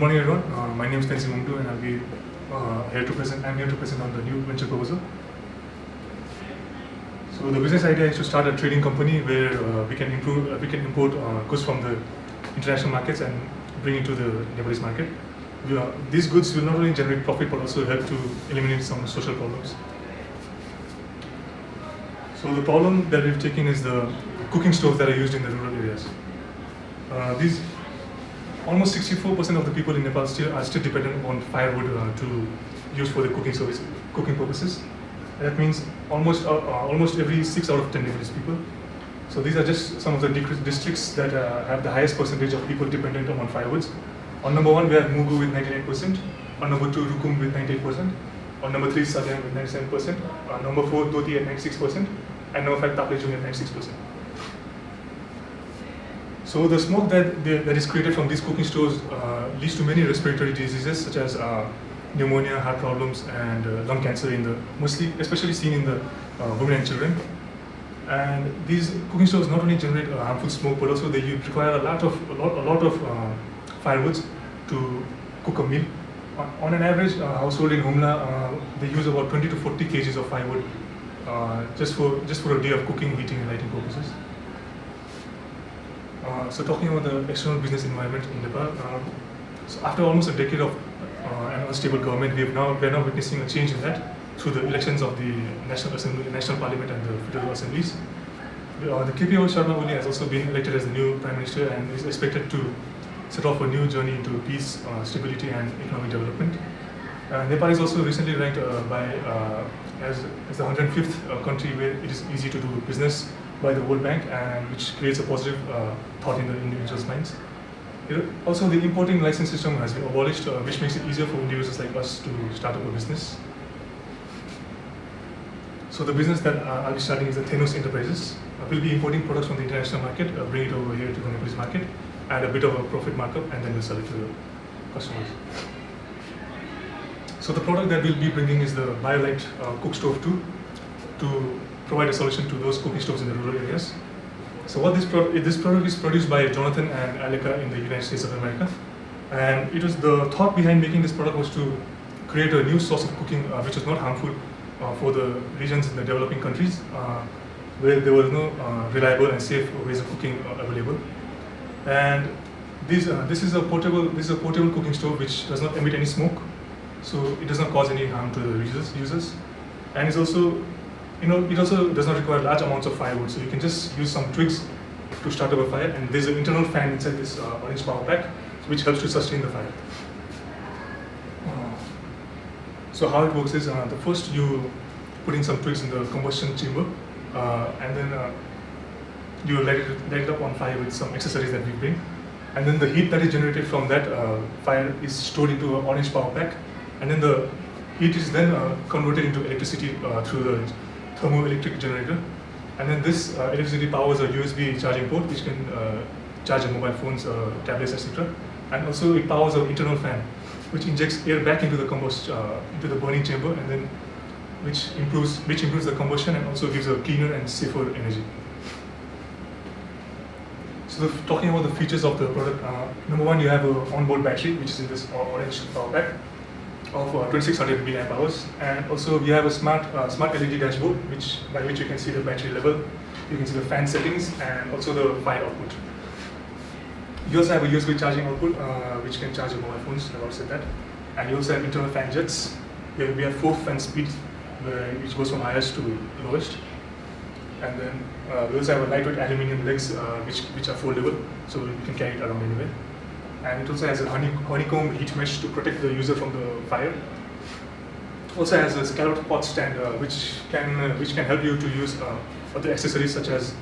morning, everyone. My name is Tensi Mumdu, and I'll be here to present. I'm here to present on the new venture proposal. So the business idea is to start a trading company where we can import goods from the international markets and bring it to the Nepalese market. These goods will not only generate profit but also help to eliminate some social problems. So the problem that we've taken is the cooking stoves that are used in the rural areas. Almost 64% of the people in Nepal are still dependent on firewood to use for the cooking purposes. And that means almost every 6 out of 10 Nepalese people. So these are just some of the districts that have the highest percentage of people dependent on firewoods. On number 1, we have Mugu with 98%. On number 2, Rukum with 98%. On number 3, Sadyang with 97%. On number 4, Doti at 96%. And number 5, Taplejung at 96%. So the smoke that is created from these cooking stoves leads to many respiratory diseases such as pneumonia, heart problems, and lung cancer especially seen in the women and children. And these cooking stoves not only generate harmful smoke, but also they require a lot of firewoods to cook a meal. On an average household in Humla, they use about 20 to 40 kgs of firewood just for a day of cooking, heating, and lighting purposes. So talking about the external business environment in Nepal, so after almost a decade of an unstable government, we are now witnessing a change in that through the elections of the National Assembly, National Parliament, and the Federal Assemblies. The KPO Sharma Oli has also been elected as the new Prime Minister and is expected to set off a new journey into peace, stability, and economic development. Nepal is also recently ranked as the 105th country where it is easy to do business by the World Bank, and which creates a positive thought in the individuals' minds. Also, the importing license system has been abolished, which makes it easier for individuals like us to start up a business. So the business that I'll be starting is the Thanos Enterprises. We'll be importing products from the international market, bring it over here to the Nepalese market, add a bit of a profit markup, and then we'll sell it to the customers. So the product that we'll be bringing is the BioLite Cook Stove 2 to provide a solution to those cooking stoves in the rural areas. So what this product is produced by Jonathan and Aleka in the United States of America. And it was the thought behind making this product was to create a new source of cooking which was not harmful for the regions in the developing countries where there was no reliable and safe ways of cooking available. And this is a portable cooking stove which does not emit any smoke, so it does not cause any harm to the users. And it's also it also does not require large amounts of firewood, so you can just use some twigs to start up a fire, and there's an internal fan inside this orange power pack which helps to sustain the fire. So how it works is the first you put in some twigs in the combustion chamber, and then you light it up on fire with some accessories that we bring, and then the heat that is generated from that fire is stored into an orange power pack, and then the heat is then converted into electricity through the thermoelectric generator, and then this electricity powers a USB charging port which can charge your mobile phones, tablets, etc. And also it powers an internal fan which injects air back into the burning chamber, and then which improves the combustion and also gives a cleaner and safer energy. So talking about the features of the product, number 1, you have an onboard battery which is in this orange power pack of 2600 milliamp hours, and also we have a smart LED dashboard by which you can see the battery level, you can see the fan settings, and also the fire output. You also have a USB charging output which can charge your mobile phones. I've already said that. And you also have internal fan jets. We have 4 fan speeds which goes from highest to lowest. And then we also have a lightweight aluminium legs which are foldable, so you can carry it around anywhere. And it also has a honeycomb heat mesh to protect the user from the fire. Also has a scalloped pot stand which can help you to use other accessories such as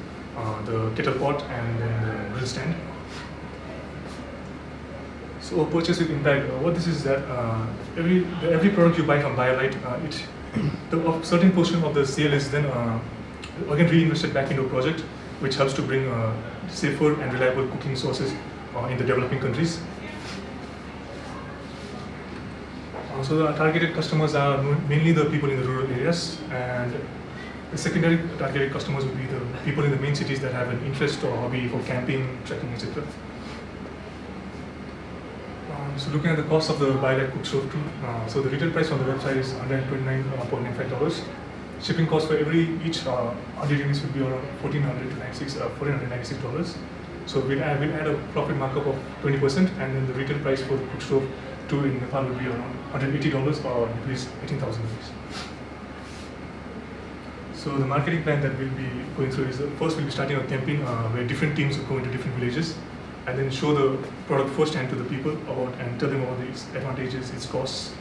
the kettle pot and then the grill stand. So purchase with impact. What this is that every product you buy from BioLite, a certain portion of the sale is then again reinvested back into a project which helps to bring safer and reliable cooking sources in the developing countries. So the targeted customers are mainly the people in the rural areas, and the secondary targeted customers would be the people in the main cities that have an interest or hobby for camping, trekking, etc. So looking at the cost of the BioLab cook stove too, so the retail price on the website is $129.95. Shipping cost for each 100 units would be around $1,496. So we'll add a profit markup of 20%, and then the retail price for the cook stove too in Nepal would be around $180 or rupees 18,000 rupees. So the marketing plan that we'll be going through is first we'll be starting a campaign where different teams will go into different villages and then show the product firsthand to the people about and tell them about its advantages, its costs.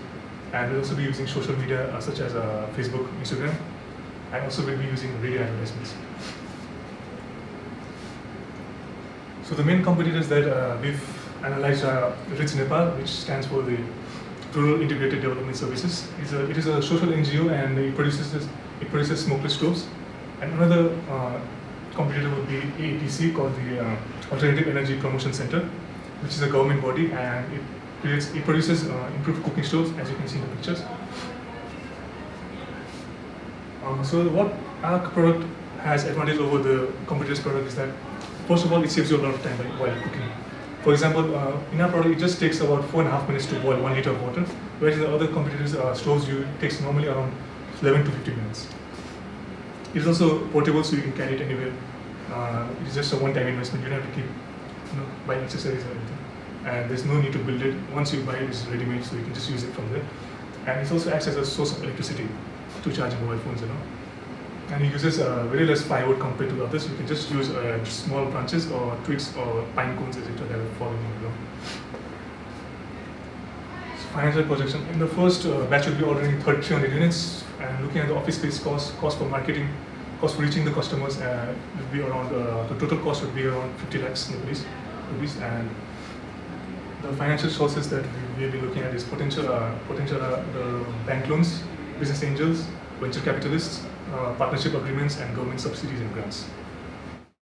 And we'll also be using social media such as Facebook, Instagram, and also we'll be using radio advertisements. So the main competitors that we've analyzed are RITS Nepal, which stands for the Rural Integrated Development Services. It is a social NGO and it produces smokeless stoves. And another competitor would be AEPC, called the Alternative Energy Promotion Center, which is a government body, and it produces improved cooking stoves, as you can see in the pictures. So what our product has advantage over the competitor's product is that, first of all, it saves you a lot of time while cooking. For example, in our product, it just takes about 4.5 minutes to boil 1 liter of water, whereas in the other competitors' stoves, it takes normally around 11 to 15 minutes. It is also portable, so you can carry it anywhere. It is just a one-time investment. You don't have to keep buying accessories or anything. And there's no need to build it. Once you buy it, it's ready-made, so you can just use it from there. And it also acts as a source of electricity to charge mobile phones, And it uses very less firewood compared to the others. You can just use small branches or twigs or pine cones, etc. that are falling on the ground. So financial projection. In the first batch, we'll be ordering 300 units, and looking at the office space cost for marketing, cost for reaching the customers will be around, the total cost would be around 50 lakhs rupees. And the financial sources that we will be looking at is potential the bank loans, business angels, venture capitalists, partnership agreements, and government subsidies and grants.